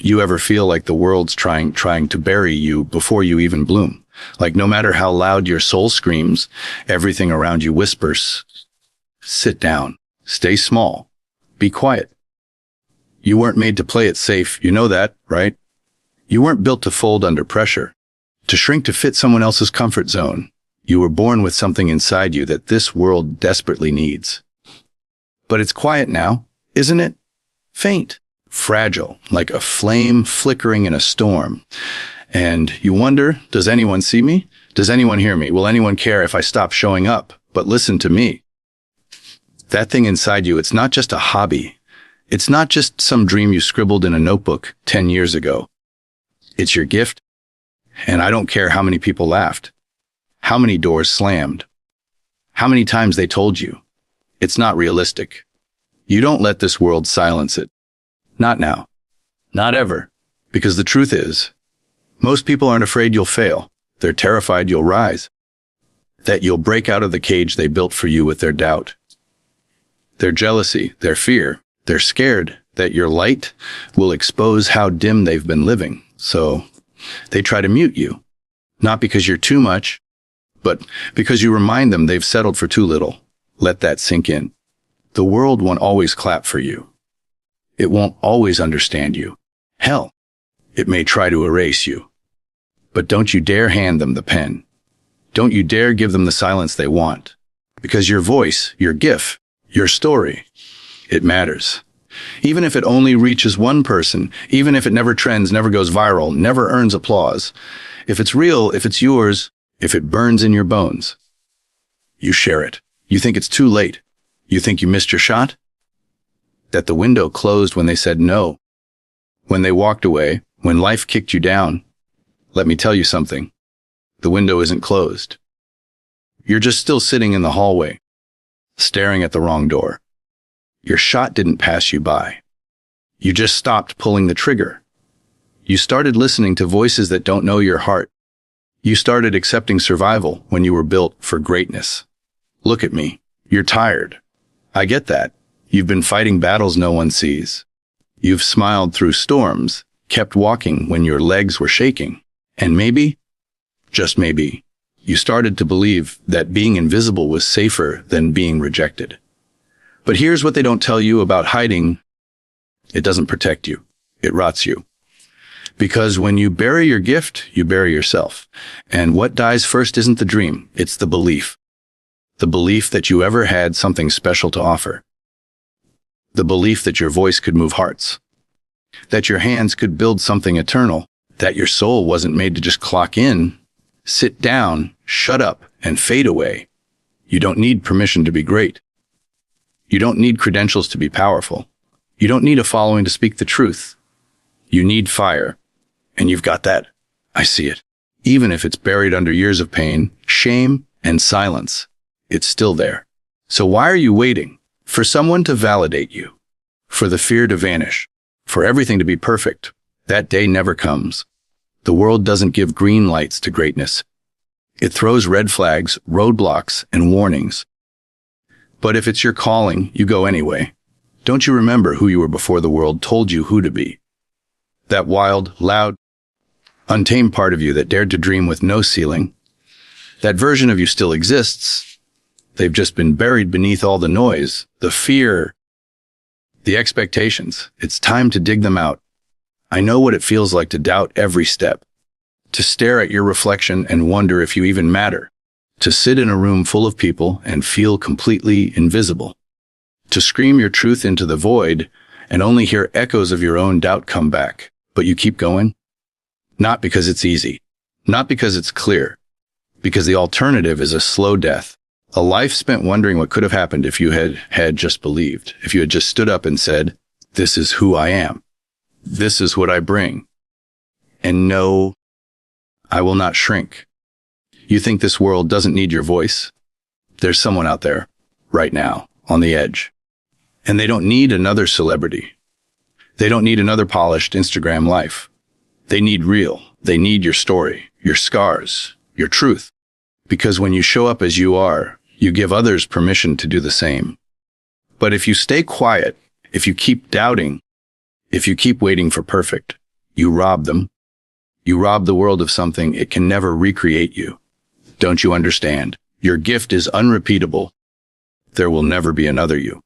You ever feel like the world's trying to bury you before you even bloom? Like no matter how loud your soul screams, everything around you whispers, sit down, stay small, be quiet. You weren't made to play it safe, you know that, right? You weren't built to fold under pressure, to shrink to fit someone else's comfort zone. You were born with something inside you that this world desperately needs. But it's quiet now, isn't it? Faint, fragile, like a flame flickering in a storm. And you wonder, does anyone see me? Does anyone hear me? Will anyone care if I stop showing up? But listen to me. That thing inside you, it's not just a hobby. It's not just some dream you scribbled in a notebook 10 years ago. It's your gift. And I don't care how many people laughed, how many doors slammed, how many times they told you, it's not realistic. You don't let this world silence it. Not now. Not ever. Because the truth is, most people aren't afraid you'll fail. They're terrified you'll rise. That you'll break out of the cage they built for you with their doubt. Their jealousy, their fear. They're scared that your light will expose how dim they've been living. So they try to mute you. Not because you're too much, but because you remind them they've settled for too little. Let that sink in. The world won't always clap for you. It won't always understand you. Hell, it may try to erase you. But don't you dare hand them the pen. Don't you dare give them the silence they want. Because your voice, your gift, your story, it matters. Even if it only reaches one person, even if it never trends, never goes viral, never earns applause. If it's real, if it's yours, if it burns in your bones, you share it. You think it's too late. You think you missed your shot? That the window closed when they said no. When they walked away, when life kicked you down. Let me tell you something. The window isn't closed. You're just still sitting in the hallway, staring at the wrong door. Your shot didn't pass you by. You just stopped pulling the trigger. You started listening to voices that don't know your heart. You started accepting survival when you were built for greatness. Look at me. You're tired. I get that. You've been fighting battles no one sees. You've smiled through storms, kept walking when your legs were shaking. And maybe, just maybe, you started to believe that being invisible was safer than being rejected. But here's what they don't tell you about hiding. It doesn't protect you. It rots you. Because when you bury your gift, you bury yourself. And what dies first isn't the dream, it's the belief. The belief that you ever had something special to offer. The belief that your voice could move hearts. That your hands could build something eternal. That your soul wasn't made to just clock in, sit down, shut up, and fade away. You don't need permission to be great. You don't need credentials to be powerful. You don't need a following to speak the truth. You need fire. And you've got that. I see it. Even if it's buried under years of pain, shame, and silence, it's still there. So why are you waiting? For someone to validate you. For the fear to vanish. For everything to be perfect. That day never comes. The world doesn't give green lights to greatness. It throws red flags, roadblocks, and warnings. But if it's your calling, you go anyway. Don't you remember who you were before the world told you who to be? That wild, loud, untamed part of you that dared to dream with no ceiling. That version of you still exists. They've just been buried beneath all the noise, the fear, the expectations. It's time to dig them out. I know what it feels like to doubt every step, to stare at your reflection and wonder if you even matter, to sit in a room full of people and feel completely invisible, to scream your truth into the void and only hear echoes of your own doubt come back. But you keep going? Not because it's easy, not because it's clear, because the alternative is a slow death, a life spent wondering what could have happened if you had just believed, if you had just stood up and said, this is who I am. This is what I bring. And no, I will not shrink. You think this world doesn't need your voice? There's someone out there, right now, on the edge. And they don't need another celebrity. They don't need another polished Instagram life. They need real. They need your story, your scars, your truth. Because when you show up as you are, you give others permission to do the same. But if you stay quiet, if you keep doubting, if you keep waiting for perfect, You rob them. You rob the world of something it can never recreate you. Don't you understand? Your gift is unrepeatable. There will never be another you.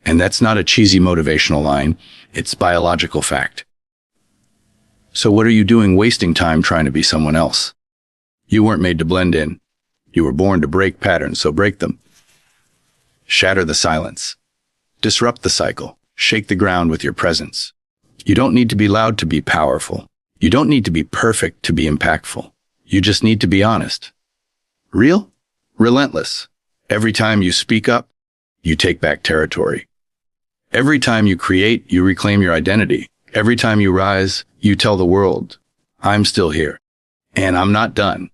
And that's not a cheesy motivational line. It's biological fact. So what are you doing wasting time trying to be someone else? You weren't made to blend in. You were born to break patterns, so break them. Shatter the silence. Disrupt the cycle. Shake the ground with your presence. You don't need to be loud to be powerful. You don't need to be perfect to be impactful. You just need to be honest. Real? Relentless. Every time you speak up, you take back territory. Every time you create, you reclaim your identity. Every time you rise, you tell the world, I'm still here, and I'm not done.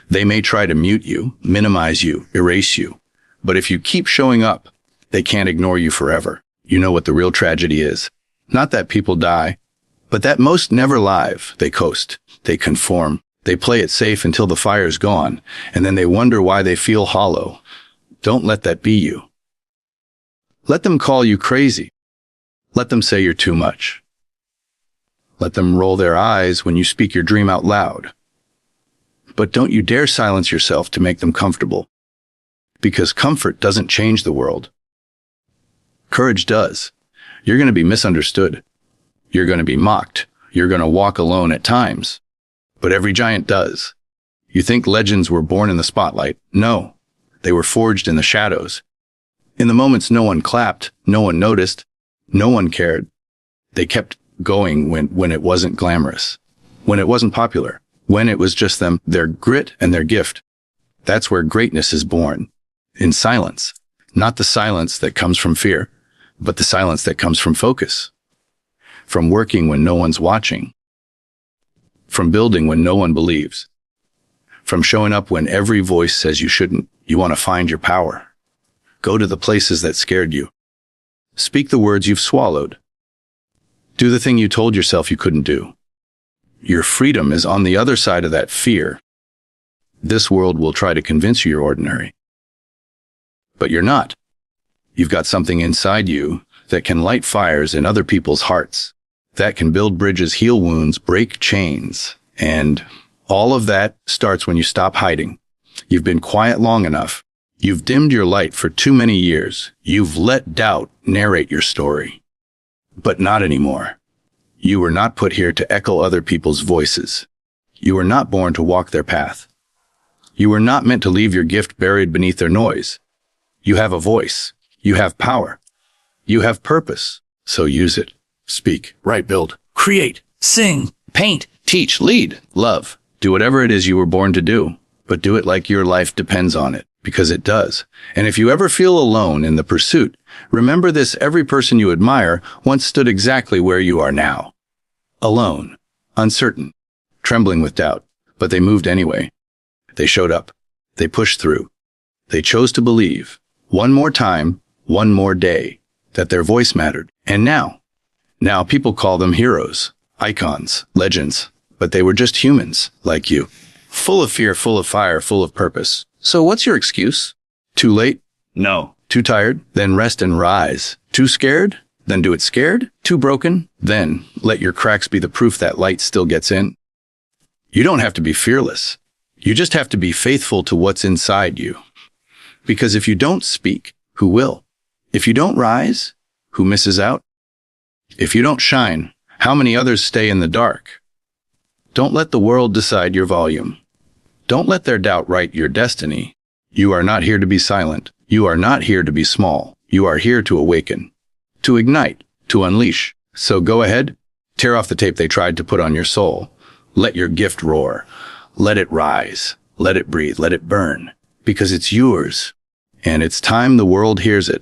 They may try to mute you, minimize you, erase you, but if you keep showing up, they can't ignore you forever. You know what the real tragedy is? Not that people die, but that most never live. They coast, they conform, they play it safe until the fire's gone, and then they wonder why they feel hollow. Don't let that be you. Let them call you crazy. Let them say you're too much. Let them roll their eyes when you speak your dream out loud. But don't you dare silence yourself to make them comfortable. Because comfort doesn't change the world. Courage does. You're going to be misunderstood. You're going to be mocked. You're going to walk alone at times. But every giant does. You think legends were born in the spotlight? No. They were forged in the shadows. In the moments no one clapped, no one noticed, no one cared. They kept going when it wasn't glamorous, when it wasn't popular, when it was just them, their grit and their gift. That's where greatness is born. In silence. Not the silence that comes from fear, but the silence that comes from focus. From working when no one's watching. From building when no one believes. From showing up when every voice says you shouldn't. You want to find your power. Go to the places that scared you. Speak the words you've swallowed. Do the thing you told yourself you couldn't do. Your freedom is on the other side of that fear. This world will try to convince you you're ordinary. But you're not. You've got something inside you that can light fires in other people's hearts, that can build bridges, heal wounds, break chains. And all of that starts when you stop hiding. You've been quiet long enough. You've dimmed your light for too many years. You've let doubt narrate your story. But not anymore. You were not put here to echo other people's voices. You were not born to walk their path. You were not meant to leave your gift buried beneath their noise. You have a voice. You have power. You have purpose. So use it. Speak, write, build, create, sing, paint, teach, lead, love. Do whatever it is you were born to do, but do it like your life depends on it, because it does. And if you ever feel alone in the pursuit, remember this: every person you admire once stood exactly where you are now. Alone, uncertain, trembling with doubt, but they moved anyway. They showed up. They pushed through. They chose to believe, one more time, one more day, that their voice mattered. And now people call them heroes, icons, legends, but they were just humans, like you. Full of fear, full of fire, full of purpose. So what's your excuse? Too late? No. Too tired? Then rest and rise. Too scared? Then do it scared? Too broken? Then let your cracks be the proof that light still gets in. You don't have to be fearless. You just have to be faithful to what's inside you. Because if you don't speak, who will? If you don't rise, who misses out? If you don't shine, how many others stay in the dark? Don't let the world decide your volume. Don't let their doubt write your destiny. You are not here to be silent. You are not here to be small. You are here to awaken, to ignite, to unleash. So go ahead, tear off the tape they tried to put on your soul. Let your gift roar. Let it rise. Let it breathe. Let it burn. Because it's yours. And it's time the world hears it.